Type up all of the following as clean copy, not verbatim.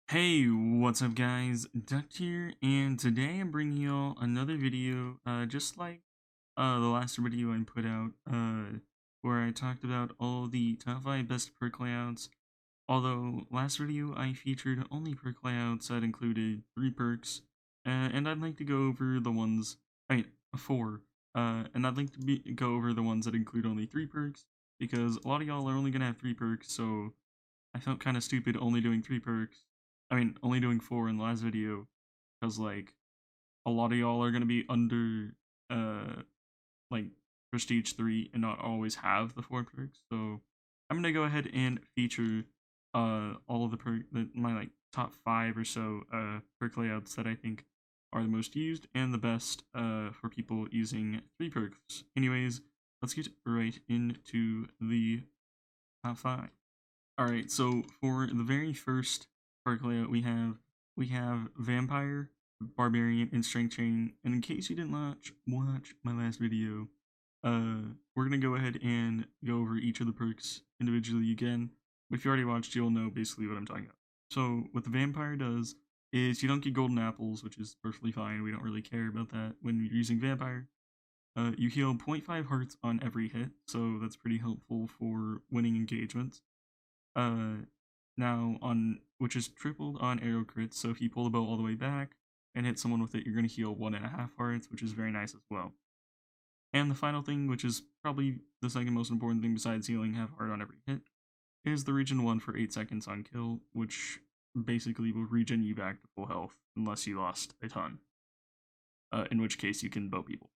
Hey, what's up guys? Duct here, and today I'm bringing y'all another video, just like the last video I put out, where I talked about all the top 5 best perk layouts. Although last video I featured only perk layouts that included 3 perks, and I'd like to go over the ones, I mean 4, and I'd like to go over the ones that include only 3 perks, because a lot of y'all are only gonna have 3 perks, so I felt kind of stupid only doing 3 perks. I mean, only doing 4 in the last video, because, like, a lot of y'all are going to be under, like, Prestige 3 and not always have the 4 perks, so I'm going to go ahead and feature, all of my, like, top 5 or so, perk layouts that I think are the most used and the best, for people using 3 perks. Anyways, let's get right into the top 5. Alright, so for the very first perk layout we have Vampire, Barbarian, and Strength Chain. And in case you didn't watch my last video, we're gonna go ahead and go over each of the perks individually again. But if you already watched, you'll know basically what I'm talking about. So what the Vampire does is you don't get golden apples, which is perfectly fine. We don't really care about that when you're using Vampire. You heal 0.5 hearts on every hit, so that's pretty helpful for winning engagements. Uh, Now on which is tripled on arrow crits. So if you pull the bow all the way back and hit someone with it, you're gonna heal 1.5 hearts, which is very nice as well. And the final thing, which is probably the second most important thing besides healing half heart on every hit, is the regen 1 for 8 seconds on kill, which basically will regen you back to full health unless you lost a ton. In which case you can bow people.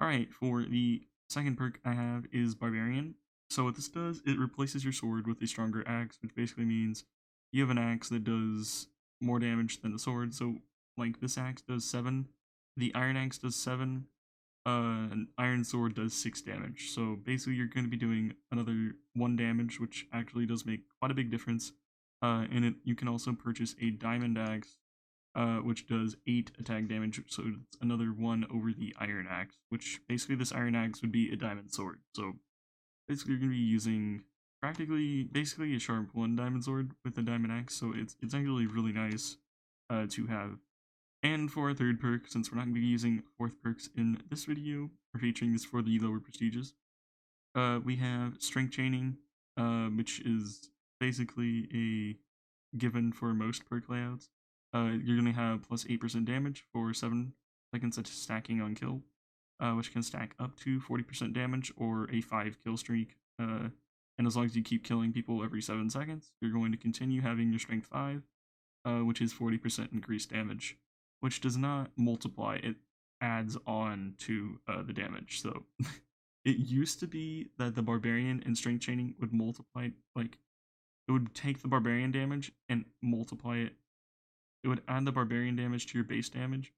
Alright, for the second perk I have is Barbarian. So what this does, it replaces your sword with a stronger axe, which basically means you have an axe that does more damage than the sword. So like this axe does 7, the iron axe does 7, an iron sword does 6 damage. So basically you're going to be doing another 1 damage, which actually does make quite a big difference. And you can also purchase a diamond axe, which does 8 attack damage, so it's another 1 over the iron axe, which basically this iron axe would be a diamond sword. So basically you're going to be using basically a sharp 1 diamond sword with a diamond axe, so it's actually really nice to have. And for our third perk, since we're not going to be using fourth perks in this video, we're featuring this for the lower prestiges, we have strength chaining, which is basically a given for most perk layouts. You're going to have plus 8% damage for 7 seconds of stacking on kill, which can stack up to 40% damage or a 5 kill streak. And as long as you keep killing people every 7 seconds, you're going to continue having your strength 5, which is 40% increased damage, which does not multiply, it adds on to the damage. So it used to be that the Barbarian and strength chaining would multiply, like, it would take the Barbarian damage and multiply it. It would add the Barbarian damage to your base damage,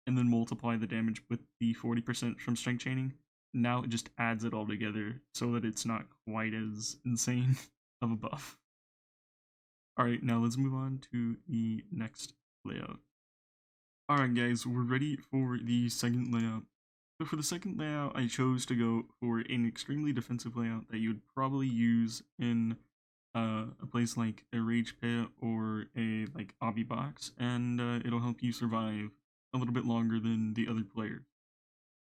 and then multiply the damage with the 40% from strength chaining. Now it just adds it all together so that it's not quite as insane of a buff. Alright, now let's move on to the next layout. Alright guys, we're ready for the second layout. So for the second layout, I chose to go for an extremely defensive layout that you would probably use in a place like a rage pit or a like obby box, and it'll help you survive a little bit longer than the other player,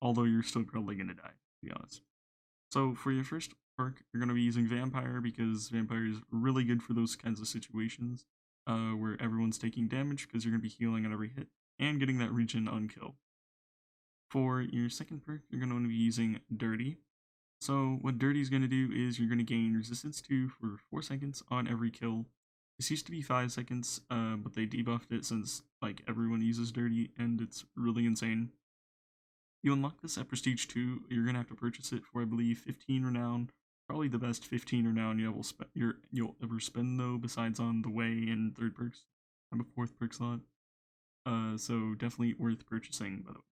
although you're still probably gonna die, to be honest. So for your first perk, you're gonna be using Vampire because Vampire is really good for those kinds of situations, where everyone's taking damage because you're gonna be healing on every hit and getting that regen on kill. For your second perk, you're gonna want to be using Dirty. So what Dirty is going to do is you're going to gain resistance 2 for 4 seconds on every kill. This used to be 5 seconds, but they debuffed it since like everyone uses Dirty and it's really insane. You unlock this at Prestige 2, you're going to have to purchase it for I believe 15 renown. Probably the best 15 renown you'll ever spend though, besides on the way and third perks. I have a fourth perk slot. So definitely worth purchasing by the way.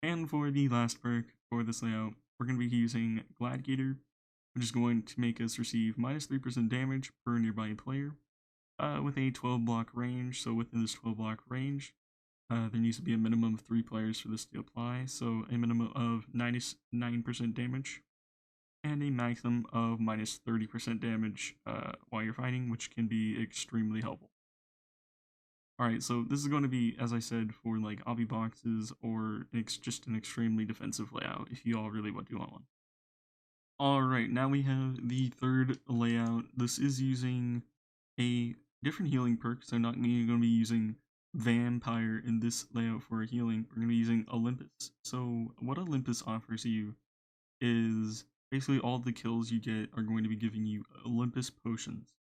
And for the last perk for this layout, we're going to be using Gladiator, which is going to make us receive minus 3% damage per nearby player, with a 12 block range. So within this 12 block range, there needs to be a minimum of 3 players for this to apply, so a minimum of 99% damage. and a maximum of minus 30% damage while you're fighting, which can be extremely helpful. Alright, so this is going to be, as I said, for like obby boxes or just an extremely defensive layout if you all really want to want one. Alright, now we have the third layout. This is using a different healing perk, so not going to be using Vampire in this layout for a healing. We're going to be using Olympus. So what Olympus offers you is basically all the kills you get are going to be giving you Olympus potions.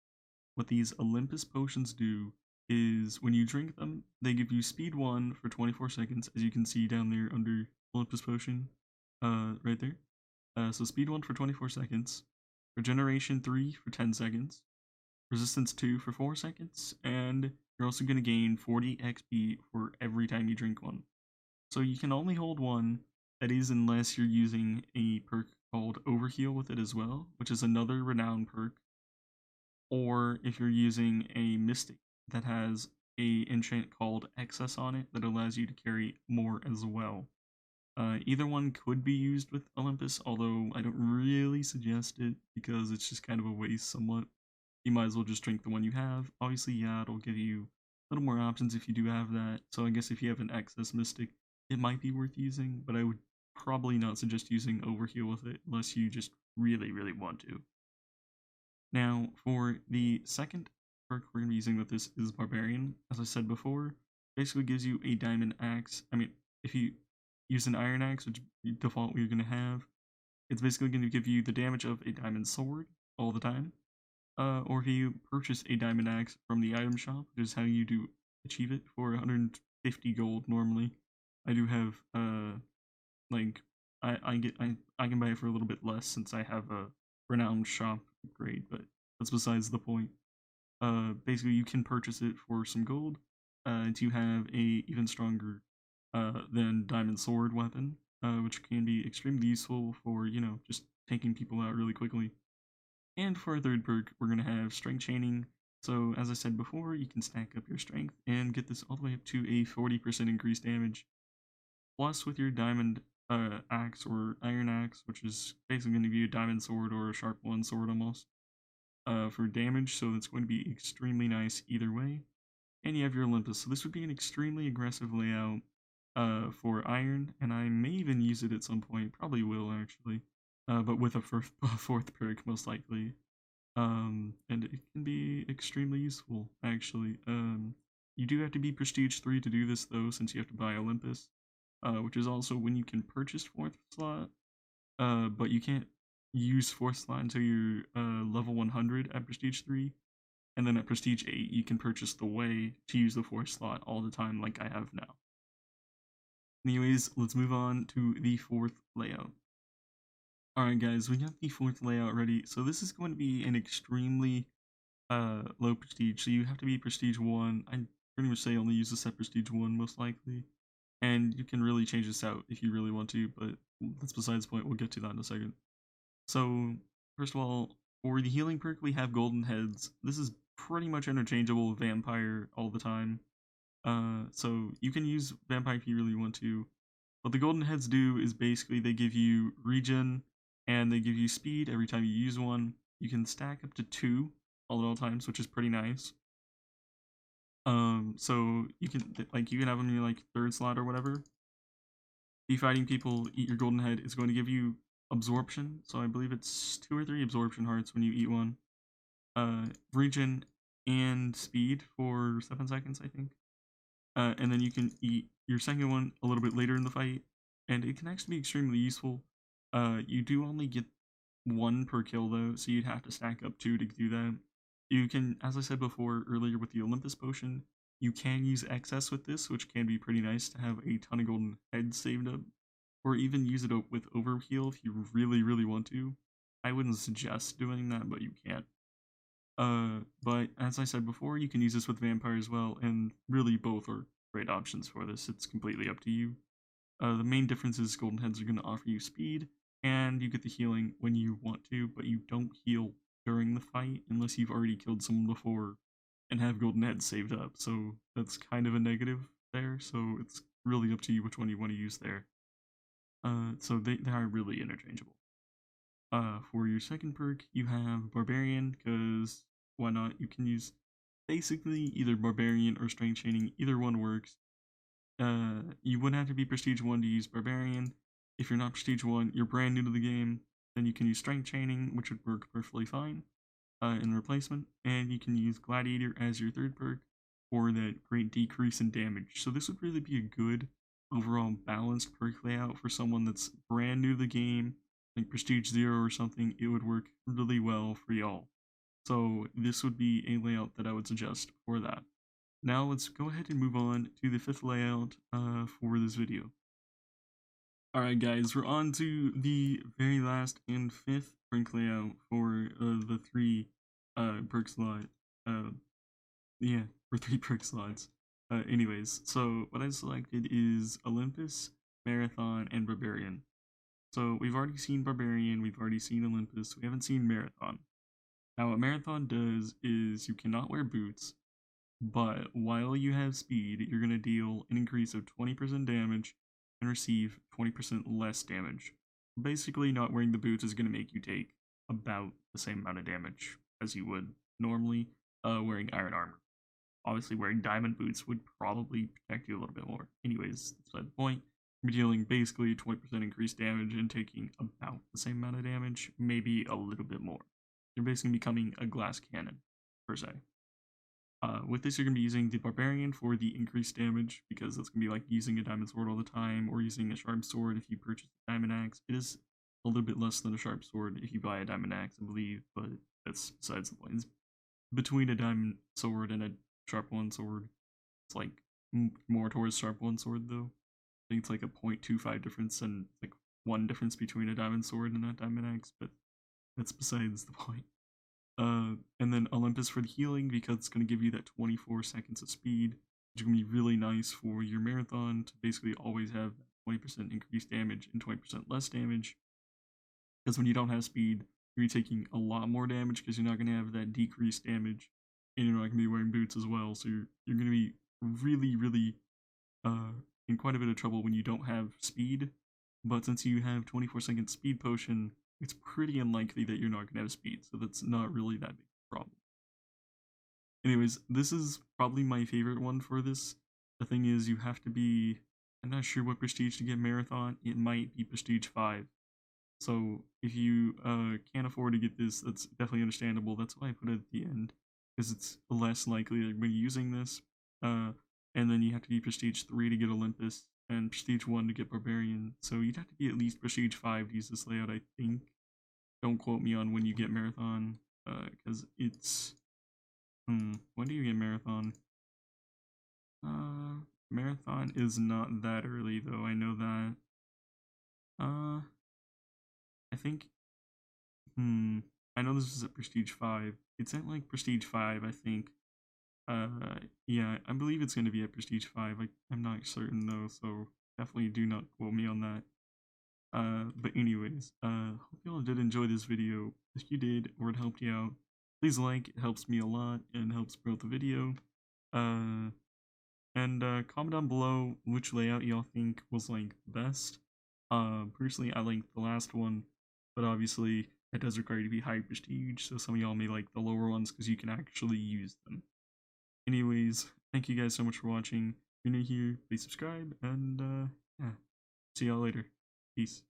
What these Olympus potions do is when you drink them, they give you speed 1 for 24 seconds, as you can see down there under Olympus potion, right there. So speed 1 for 24 seconds, regeneration 3 for 10 seconds, resistance 2 for 4 seconds, and you're also going to gain 40 XP for every time you drink one. So you can only hold one, that is unless you're using a perk called Overheal with it as well, which is another renowned perk, or if you're using a Mystic that has a enchant called Excess on it that allows you to carry more as well. Either one could be used with Olympus, although I don't really suggest it because it's just kind of a waste somewhat. You might as well just drink the one you have. Obviously, yeah, it'll give you a little more options if you do have that. So I guess if you have an Excess Mystic, it might be worth using, but I would probably not suggest using Overheal with it unless you just really, really want to. Now, for the second perk we're going to be using with this is Barbarian. As I said before, basically gives you a diamond axe. I mean, if you use an iron axe, which default you're going to have, it's basically going to give you the damage of a diamond sword all the time. Or if you purchase a diamond axe from the item shop, which is how you do achieve it for 150 gold normally. I do have like I can buy it for a little bit less since I have a renowned shop grade, but that's besides the point. Basically you can purchase it for some gold to have a even stronger than diamond sword weapon, which can be extremely useful for, you know, just taking people out really quickly. And for our third perk, we're going to have strength chaining. So as I said before, you can stack up your strength and get this all the way up to a 40% increased damage. Plus with your diamond axe or iron axe, which is basically going to be a diamond sword or a sharp one sword almost, for damage, so it's going to be extremely nice either way. And you have your Olympus, so this would be an extremely aggressive layout for iron, and I may even use it at some point, probably will actually, but with a fourth perk most likely. And it can be extremely useful actually. You do have to be Prestige 3 to do this though, since you have to buy Olympus, which is also when you can purchase 4th slot, but you can't use 4th slot until you're level 100 at Prestige 3, and then at Prestige 8 you can purchase the way to use the 4th slot all the time like I have now. Anyways, let's move on to the 4th layout. Alright guys, we got the 4th layout ready, so this is going to be an extremely low prestige, so you have to be Prestige 1. I pretty much say only use this at Prestige 1 most likely. And you can really change this out if you really want to, but that's besides the point. We'll get to that in a second. So, first of all, for the healing perk, we have Golden Heads. This is pretty much interchangeable with Vampire all the time. So you can use Vampire if you really want to. What the Golden Heads do is basically they give you regen, and they give you speed every time you use one. You can stack up to 2 all at all times, which is pretty nice. So you can have them in your like 3rd slot or whatever. Be fighting people, eat your golden head. It's going to give you absorption. So I believe it's 2 or 3 absorption hearts when you eat one. Regen and speed for 7 seconds, I think. And then you can eat your second one a little bit later in the fight, and it can actually be extremely useful. You do only get 1 per kill though, so you'd have to stack up 2 to do that. You can, as I said before earlier with the Olympus potion, you can use excess with this, which can be pretty nice to have a ton of golden heads saved up, or even use it with overheal if you really, really want to. I wouldn't suggest doing that, but you can. But as I said before, you can use this with Vampire as well, and really both are great options for this. It's completely up to you. The main difference is Golden Heads are going to offer you speed, and you get the healing when you want to, but you don't heal during the fight unless you've already killed someone before and have Golden Heads saved up. So that's kind of a negative there, so it's really up to you which one you want to use there. So they are really interchangeable. For your second perk, you have Barbarian, because why not? You can use basically either Barbarian or Strength Chaining, either one works. You would have to be Prestige 1 to use Barbarian. If you're not Prestige 1, you're brand new to the game, then you can use Strength Chaining, which would work perfectly fine in replacement, and you can use Gladiator as your third perk for that great decrease in damage. So this would really be a good overall balanced perk layout for someone that's brand new to the game, like Prestige 0 or something. It would work really well for y'all. So this would be a layout that I would suggest for that. Now let's go ahead and move on to the fifth layout for this video. Alright guys, we're on to the very last and fifth perk layout for the three perk slot. Yeah, for 3 perk slots. Anyways, so what I selected is Olympus, Marathon, and Barbarian. So we've already seen Barbarian, we've already seen Olympus, we haven't seen Marathon. Now what Marathon does is you cannot wear boots, but while you have speed, you're going to deal an increase of 20% damage and receive 20% less damage. Basically, not wearing the boots is going to make you take about the same amount of damage as you would normally wearing iron armor. Obviously, wearing diamond boots would probably protect you a little bit more. Anyways, that's beside the point. You're dealing basically 20% increased damage and taking about the same amount of damage, maybe a little bit more. You're basically becoming a glass cannon, per se. With this, you're going to be using the Barbarian for the increased damage, because that's going to be like using a diamond sword all the time, or using a sharp sword if you purchase a diamond axe. It is a little bit less than a sharp sword if you buy a diamond axe, I believe, but that's besides the point. It's between a diamond sword and a sharp one sword. It's like more towards sharp one sword, though. I think it's like a 0.25 difference, and like 1 difference between a diamond sword and a diamond axe, but that's besides the point. And then Olympus for the healing, because it's going to give you that 24 seconds of speed, which is going to be really nice for your marathon to basically always have 20% increased damage and 20% less damage. Because when you don't have speed, you're taking a lot more damage because you're not going to have that decreased damage, and you're not going to be wearing boots as well. So you're going to be really in quite a bit of trouble when you don't have speed. But since you have 24-second speed potion, it's pretty unlikely that you're not going to have speed, so that's not really that big a problem. Anyways, this is probably my favorite one for this. The thing is, you have to be, I'm not sure what prestige to get marathon. It might be prestige 5. So if you can't afford to get this, that's definitely understandable. That's why I put it at the end, because it's less likely that you're going to be using this. And then you have to be prestige 3 to get Olympus, and prestige 1 to get Barbarian. So you'd have to be at least prestige 5 to use this layout, I think. Don't quote me on when you get marathon, because it's when do you get marathon? Marathon is not that early, though. I know that. I think I know this is at prestige 5. It's at like prestige 5, I think. Yeah, I believe it's going to be at prestige 5. I'm not certain though, so definitely do not quote me on that. But anyways, hope y'all did enjoy this video. If you did, or it helped you out, please like, it helps me a lot, and helps promote the video. And comment down below which layout y'all think was like the best. Personally, I like the last one, but obviously it does require you to be high prestige, so some of y'all may like the lower ones because you can actually use them. Anyways, thank you guys so much for watching. If you're new here, please subscribe, and yeah, see y'all later. Peace.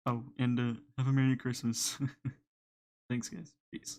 Oh, and have a Merry Christmas. Thanks, guys. Peace.